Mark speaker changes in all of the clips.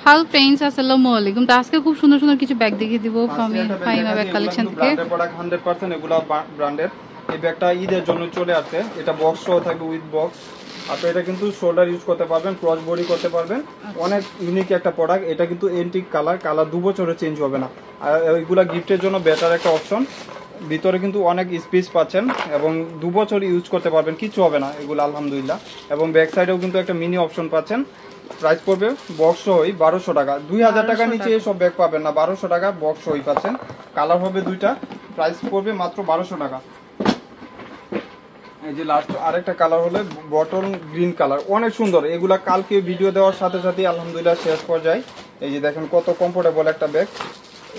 Speaker 1: Hello friends, আসসালামু আলাইকুম। তো আজকে খুব সুন্দর সুন্দর কিছু ব্যাগ দেখিয়ে দিব ফাহিমা ব্যাগ কালেকশন থেকে।
Speaker 2: ব্র্যান্ডের প্রোডাক্ট 100% এগুলা ব্র্যান্ডের। এই ব্যাগটা ঈদের জন্য চলে আসছে, এটা বক্স সহ থাকবে উইথ বক্স। আপনি এটা কিন্তু শোল্ডার ইউজ করতে পারবেন, ক্রস বডি করতে পারবেন। অনেক ইউনিক একটা প্রোডাক্ট। এটা কিন্তু এন্টিক কালার 2 বছরে চেঞ্জ হবে না। আর এইগুলা গিফটের জন্য বেটার একটা অপশন। ভিতরে কিন্তু অনেক স্পেস পাচ্ছেন এবং 2 বছর ইউজ করতে পারবেন, কিছু হবে না এগুলো আলহামদুলিল্লাহ। এবং ব্যাক সাইডেও কিন্তু একটা মিনি অপশন পাচ্ছেন। প্রাইস পড়বে বক্স সহই 1200 টাকা। 2000 টাকার নিচে সব ব্যাগ পাবেন না, 1200 টাকা বক্স সহই পাচ্ছেন। কালার হবে দুইটা, প্রাইস পড়বে মাত্র 1200 টাকা। এই যে লাস্ট আরেকটা কালার হলে বটল গ্রিন কালার, অনেক সুন্দর। এগুলা কালকে ভিডিও দেওয়ার সাথে সাথে আলহামদুলিল্লাহ শেষ পর্যায়ে। এই যে দেখেন কত কমফোর্টেবল একটা ব্যাগ।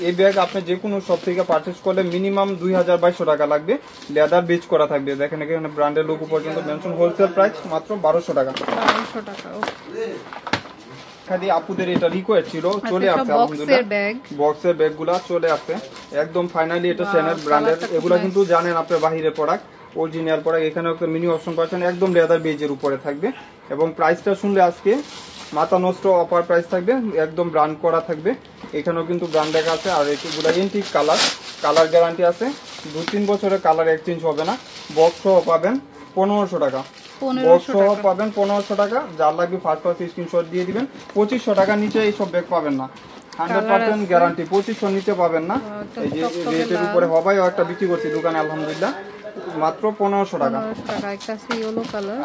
Speaker 2: এই ব্যাগ আপনি যে কোনো শপ থেকে পারচেজ করলে মিনিমাম 2200 টাকা লাগবে। লেদার বেচ করা থাকবে, দেখেন এখানে ব্র্যান্ডের লোগো পর্যন্ত মেনশন। হোলসেল প্রাইস মাত্র 1200 টাকা।
Speaker 1: 1200 টাকা।
Speaker 2: খালি আপুদের এটা রিকোয়েস্ট ছিল, চলে আসছে আলহামদুলিল্লাহ। বক্সের ব্যাগগুলা চলে আসছে একদম ফাইনালি। এটা চ্যানেল ব্র্যান্ডের, এগুলা কিন্তু জানেন আপনার বাহিরের প্রোডাক্ট, অরিজিনাল প্রোডাক্ট। এখানে একটা মিনি অপশন পাচ্ছেন, একদম লেদার বেজের উপরে থাকবে। এবং প্রাইসটা শুনলে আজকে মাথা নষ্ট অফার প্রাইস থাকবে, একদম ব্র্যান্ড করা থাকবে। এখানেও কিন্তু ব্র্যান্ড দেখা আছে। আর এগুলো এন্টিক কালার গ্যারান্টি আছে, 2-3 বছরের কালার এক্সচেঞ্জ হবে না। বক্স সহ পাবেন 1500 টাকা। বক্স সহ পাবেন 1500 টাকা। যার লাগবে ফার্স্ট স্ক্রিনশট দিয়ে দিবেন। 2500 টাকার নিচে এইসব ব্যাগ পাবেন না, 100% গ্যারান্টি। 2500 নিচে পাবেন না। এই যে রেটের উপরে হবাইও একটা বিক্রি করছি দোকানে আলহামদুলিল্লাহ, মাত্র 1500 টাকা।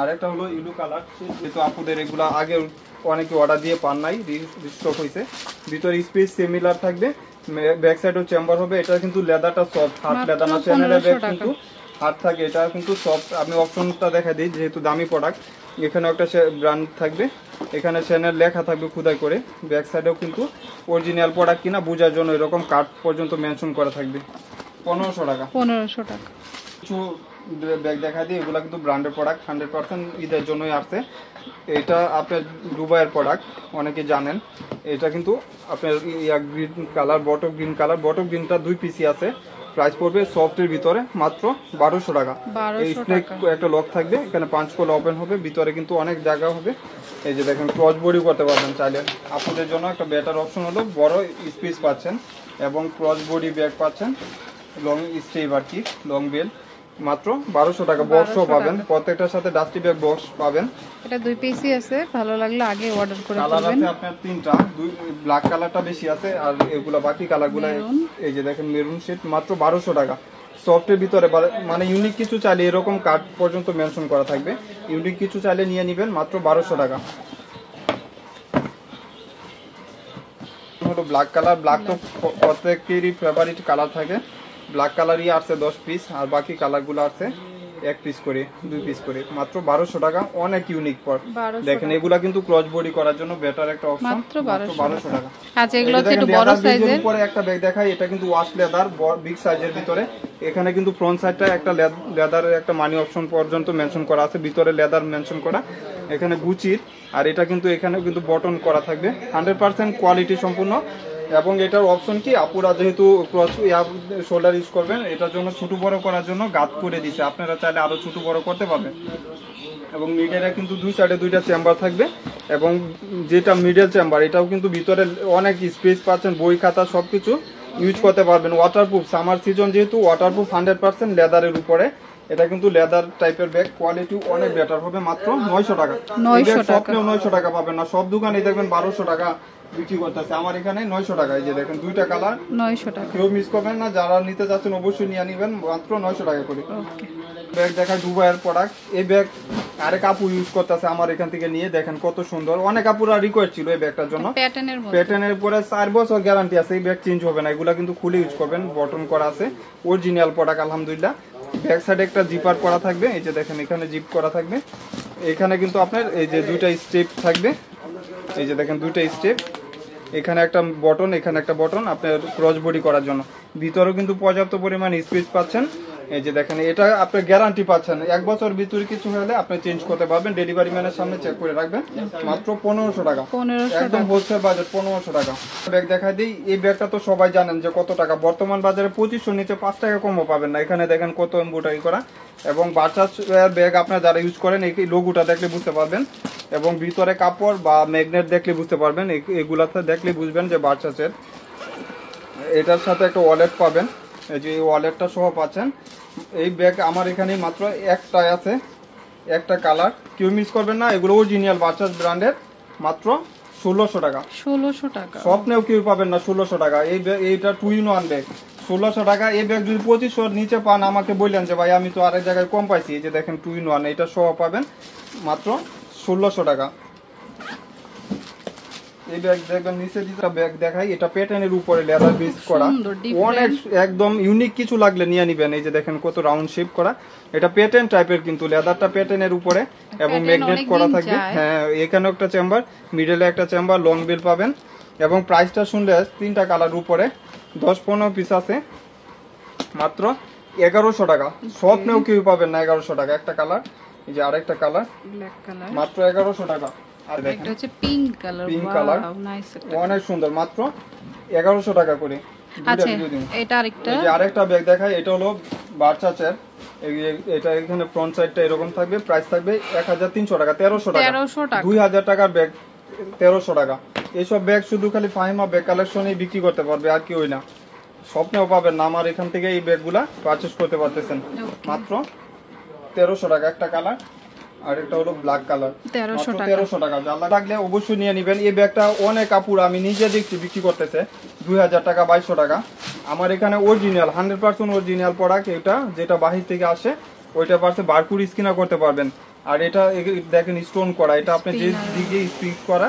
Speaker 2: আরেকটা হলো ইউলো কালার, যেহেতু আপুদের এগুলা আগে অনেকে অর্ডার দিয়ে পান নাই, রিস্টক হয়েছে। ভিতরে স্পেস সিমিলার থাকবে, ব্যাক সাইডও চেম্বার হবে। এটা কিন্তু লেদারটা সফট, হার্ড লেদার না, চ্যানেলের ব্যাগ কিন্তু হার্ড থাকে। এটা কিন্তু সফট। আমি অপশনটা দেখা দিই, যেহেতু দামি প্রোডাক্ট। এখানে একটা ব্র্যান্ড থাকবে, এখানে চ্যানেল লেখা থাকবে খোদাই করে। ব্যাক সাইডেও কিন্তু অরিজিনাল প্রোডাক্ট কিনা বোঝার জন্য এরকম কার্ড পর্যন্ত মেনশন করা থাকবে। 1500 টাকা।
Speaker 1: 1500 টাকা।
Speaker 2: কিছু ব্যাগ দেখা দিই, এগুলো কিন্তু ব্র্যান্ডের প্রোডাক্ট, 100% ঈদের জন্যই আসছে। এটা আপনার দুবাইয়ের প্রোডাক্ট, অনেকে জানেন। এটা কিন্তু আপনার গ্রিন কালার, বটল গ্রিনটা 2 পিসি আছে। প্রাইস পড়বে সফটের ভিতরে মাত্র 1200 টাকা। এই স্নেক একটা লক থাকবে, এখানে 5 কোল ওপেন হবে, ভিতরে কিন্তু অনেক জায়গা হবে। এই যে দেখেন ক্রস বডি করতে পারবেন চাইলে। আপনাদের জন্য একটা বেটার অপশন হলো বড় স্পেস পাচ্ছেন এবং ক্রস বডি ব্যাগ পাচ্ছেন, লং স্টেপ আর কি, লং বেল। মাত্র 1200 টাকা। বক্স পাবেন, প্রত্যেকটার সাথে ডাস্টি ব্যাগ বক্স পাবেন।
Speaker 1: এটা 2 পিসই আছে, ভালো লাগলে আগে অর্ডার করে
Speaker 2: কালার আছে আপনার 3টা, ব্ল্যাক কালারটা বেশি আছে আর এগুলা বাকি কালারগুলো। এই যে দেখেন মেরুন শেড, মাত্র 1200 টাকা। সফটের ভিতরে মানে ইউনিক কিছু চাইলে এরকম কার্ড পর্যন্ত মেনশন করা থাকবে। ইউনিক কিছু চাইলে নিয়ে নেবেন, মাত্র 1200 টাকা। হলো ব্ল্যাক কালার। ব্ল্যাক তো প্রত্যেকেরই ফেভারিট কালার থাকে। ব্ল্যাক কালারই আসছে 10 পিস, আর বাকি কালারগুলো আসছে 1 পিস করে, 2 পিস করে। মাত্র 1200 টাকা, অনেক ইউনিক পর। দেখেন এগুলা কিন্তু ক্রস বডি করার জন্য বেটার একটা অপশন, মাত্র 1200 টাকা।
Speaker 1: আচ্ছা, এগুলো হচ্ছে একটু বড় সাইজের।
Speaker 2: উপরে একটা ব্যাগ দেখাই, এটা কিন্তু ওয়াশ লেদার বিগ সাইজের ভিতরে। এখানে কিন্তু ফ্রন্ট সাইডটা একটা লেদারের একটা মানি অপশন পর্যন্ত মেনশন করা আছে, ভিতরে লেদার মেনশন করা। এখানে গুচির, আর এটা কিন্তু এখানে কিন্তু বটন করা থাকবে, 100% কোয়ালিটি সম্পূর্ণ। এবং এটার অপশন কি, আপুরা যেহেতু ক্রস শোল্ডার ইউজ করবেন, এটার জন্য ছোট বড় করার জন্য গাত করে দিছে। আপনারা চাইলে আরো ছোট বড় করতে পারবেন। এবং মিডলে কিন্তু 2 সাইডে 2টা চেম্বার থাকবে। এবং যেটা মিডল চেম্বার, এটাও কিন্তু ভিতরে অনেক স্পেস পাচ্ছেন, বই খাতা সবকিছু ইউজ করতে পারবেন। ওয়াটারপ্রুফ, সামার সিজন যেহেতু ওয়াটারপ্রুফ, 100% লেদারের উপরে। এটা কিন্তু লেদার টাইপের ব্যাগ, কোয়ালিটি অনেক বেটার হবে। মাত্র 900 টাকা। 900 টাকা পাবেন না, সব দোকানে দেখবেন 1200 টাকা বিক্রি করতেছে। আমার এখানে 900 টাকা। এই যে দেখেন 2টা কালার, 900 টাকা। কেউ মিস করবেন না, যারা নিতে যাচ্ছেন অবশ্যই নিয়ে নেবেন, মাত্র 900 টাকা করে। ব্যাগ দেখায় দুবাইয়ের প্রোডাক্ট। এই ব্যাগ আরেক আপু ইউজ করতেছে আমার এখান থেকে নিয়ে, দেখেন কত সুন্দর। অনেক আপুরা রিকোয়েস্ট ছিল এই ব্যাগটার জন্য। প্যাটার্নের পরে 4 বছর গ্যারান্টি আছে, এই ব্যাগ চেঞ্জ হবে না। এগুলা কিন্তু খুলে ইউজ করবেন, বটন করা আছে, অরিজিনাল প্রোডাক্ট আলহামদুলিল্লাহ। ব্যাক সাইডে একটা জিপার করা থাকবে, এই যে দেখেন এখানে জিপ করা থাকবে। এখানে কিন্তু আপনার এই যে 2টা স্টেপ থাকবে, এই যে দেখেন 2টা স্টেপ। এখানে একটা বটন, এখানে একটা বটন আপনার ক্রস বডি করার জন্য। ভিতরেও কিন্তু পর্যাপ্ত পরিমাণ স্পেস পাচ্ছেন। এই যে দেখেন এটা আপনি গ্যারান্টি পাচ্ছেন, 1 বছর ভিতরে কিছু হলে আপনি চেঞ্জ করতে পারবেন, ডেলিভারি ম্যানের সামনে চেক করে রাখবেন, মাত্র 1500 টাকা,
Speaker 1: 1500
Speaker 2: একদম হোলসেল বাজার 1500 টাকা। ব্যাগ দেখাই দিই, এই ব্যাগটা তো সবাই জানেন যে কত টাকা, বর্তমান বাজারে 2500 নিচে 5 টাকা কমও পাবেন না। এখানে দেখেন কত এমব্রয়ডারি করা, এবং বাচ্চার ব্যাগ আপনারা যারা ইউজ করেন এই লোগোটা দেখলে বুঝতে পারবেন, এবং ভিতরে কাপড় বা ম্যাগনেট দেখলে বুঝতে পারবেন, এগুলাতে দেখলে বুঝবেন যে বাচ্চাদের। এটার সাথে একটা ওয়ালেট পাবেন, এই যে এই ওয়ালেটটা সহ পাচ্ছেন। এই ব্যাগ আমার এখানে মাত্র একটা আছে, একটা কালার, কেউ মিস করবেন না। এগুলো অরিজিনাল বাচ্চাস ব্র্যান্ডের, মাত্র 1600 টাকা।
Speaker 1: 1600 টাকা,
Speaker 2: স্বপ্নেও কেউ পাবেন না 1600 টাকা। এইটা 2-in-1 ব্যাগ 1600 টাকা। এই ব্যাগ যদি 2500 নিচে পান আমাকে বললেন যে ভাই আমি তো আরেক জায়গায় কম পাইছি। এই যে দেখেন 2-in-1, এটা সহ পাবেন মাত্র 1600 টাকা। এই ব্যাগ দেখবেন নিচে যেটা ব্যাগ দেখাই, এটা প্যাটার্নের উপরে লেদার বেস করা, অনেক একদম ইউনিক কিছু লাগলে নিয়ে নিবেন। এই যে দেখেন কত রাউন্ড শেপ করা, এটা প্যাটার্ন টাইপের, কিন্তু লেদারটা প্যাটার্নের উপরে এবং ম্যাগনেট করা থাকবে। হ্যাঁ, এখানেও একটা চেম্বার, মিডলে একটা চেম্বার, লং বেল পাবেন। এবং প্রাইসটা শুনলে 3টা কালার উপরে 10-15 পিস আছে, মাত্র 1100 টাকা। স্বপ্নেও কেউ পাবেন না 1100 টাকা। একটা কালার, এই যে আরেকটা কালার,
Speaker 1: ব্ল্যাক কালার,
Speaker 2: মাত্র 1100 টাকা। আর দেখেন
Speaker 1: এটা হচ্ছে pink colour,
Speaker 2: pink colour,
Speaker 1: nice,
Speaker 2: অনেক সুন্দর, মাত্র 1100 টাকা করে।
Speaker 1: আচ্ছা এটা আরেকটা,
Speaker 2: এই যে আরেকটা ব্যাগ দেখাই, এটা হলো বাচ্চাদের। এটা এখানে ফ্রন্ট সাইডটা এরকম থাকবে, প্রাইস থাকবে 1300 টাকা, 1300 টাকা, 2000 টাকার ব্যাগ 1300 টাকা। এইসব ব্যাগ শুধু খালি ফাহিমা ব্যাগ কালেকশনই বিক্রি করতে পারবে, আর কেউ না। স্বপ্নেও পাবেন না। আমার এখান থেকে এই ব্যাগগুলা পারচেজ করতে পারতেছেন, মাত্র 1300 টাকা। একটা কালার, আর একটা হলো ব্ল্যাক কালার, 1300 টাকা। যারা লাগলে অবশ্যই নিয়ে নেবেন। এই ব্যাগটা অনেক কাপড় আমি নিজে দেখছি বিক্রি করতেছে 2000 টাকা, 2200 টাকা। আমার এখানে অরিজিনাল 100% অরিজিনাল প্রোডাক্ট, এটা যেটা বাহির থেকে আসে ওইটা পারছে বারকোড স্ক্যান করতে পারবেন। আর এটা দেখেন স্টোন করা, এটা আপনি যে দিকে স্টিচ করা,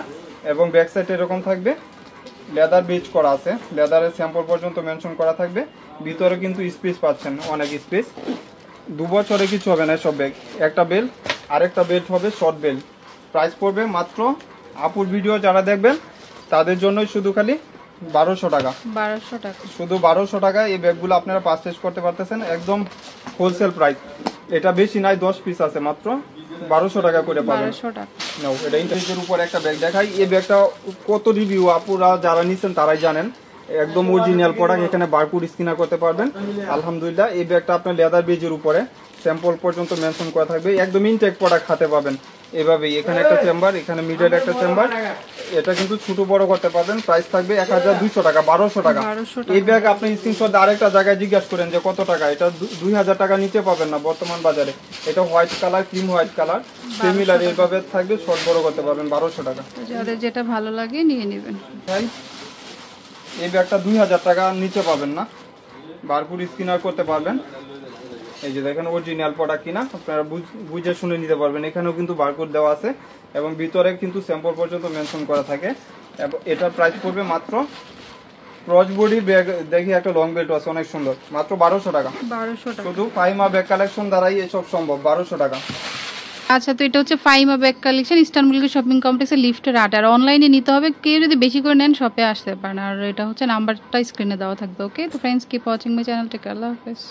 Speaker 2: এবং ব্যাক সাইড এরকম থাকবে, লেদার বেজ করা আছে, লেদারের স্যাম্পল পর্যন্ত মেনশন করা থাকবে। ভিতরে কিন্তু স্পেস পাচ্ছেন, অনেক স্পেস। 2 বছরে কিছু হবে না সব ব্যাগ। একটা বেল, আরেকটা বেল্ট হবে শর্ট বেল্ট। প্রাইস পড়বে মাত্র, আপুর ভিডিও যারা দেখবেন তাদের জন্যই শুধু খালি 1200 টাকা,
Speaker 1: 1200 টাকা,
Speaker 2: শুধু 1200 টাকা। এই ব্যাগগুলো আপনারা পারচেজ করতে পারতেছেন একদম হোলসেল প্রাইস। এটা বেশি নাই, 10 পিস আছে, মাত্র 1200 টাকা করে পাবেন।
Speaker 1: 1200 টাকা।
Speaker 2: নাও, এটা ইন্টারনেটের উপর একটা ব্যাগ দেখাই। এই ব্যাগটা কত রিভিউ, আপুরা যারা নিচ্ছেন তারাই জানেন, একদম অরিজিনাল প্রোডাক্ট। এখানে বারকোড স্ক্যান করতে পারবেন। আলহামদুলিল্লাহ, এই ব্যাগটা আপনার লেদার বেজের উপরে স্যাম্পল পর্যন্ত মেনশন করা থাকবে, একদম ইনটেক প্রোডাক্ট হাতে পাবেন এভাবেই। এখানে একটা চেম্বার, এখানে মিডল একটা চেম্বার, এটা কিন্তু ছোট বড় করতে পারবেন। প্রাইস থাকবে 1200 টাকা, 1200 টাকা। এই ব্যাগ আপনি স্ক্রিনশট আরেকটা জায়গায় জিজ্ঞাসা করেন যে কত টাকা, এটা 2000 টাকা নিচে পাবেন না বর্তমান বাজারে। এটা white colour, cream white colour, similar এইভাবে থাকবে, শর্ট বড় করতে পারবেন, 1200 টাকা।
Speaker 1: যাদের যেটা ভালো লাগে নিয়ে নেবেন।
Speaker 2: এই ব্যাগটা 2000 টাকা নিচে পাবেন না, বারকোড স্ক্যান করতে পারবেন। এই যে দেখেন অরিজিনাল প্রোডাক্ট কিনা আপনারা বুঝে শুনে নিতে পারবেন। এখানেও কিন্তু বারকোড দেওয়া আছে, এবং ভিতরে কিন্তু স্যাম্পল পর্যন্ত মেনশন করা থাকে। এবং এটার প্রাইস পড়বে মাত্র, ক্রস বডি ব্যাগ দেখি একটা লং বেল্ট আছে অনেক সুন্দর, মাত্র 1200 টাকা।
Speaker 1: 1200 টাকা,
Speaker 2: শুধু ফাহিমা ব্যাগ কালেকশন দ্বারাই এসব সম্ভব, 1200 টাকা।
Speaker 1: আচ্ছা, তো এটা হচ্ছে ফাহিমা ব্যাগ কালেকশন, ইস্টানবুল শপিং কমপ্লেক্সের লিফটের 8। আর অনলাইনে নিতে হবে, কেউ যদি বেশি করে নেন শপে আসতে পারেন। আর এটা হচ্ছে নাম্বারটা স্ক্রিনে দেওয়া থাকবে। ওকে, তো friends, keep watching my channel, take care, আল্লাহ হাফেজ।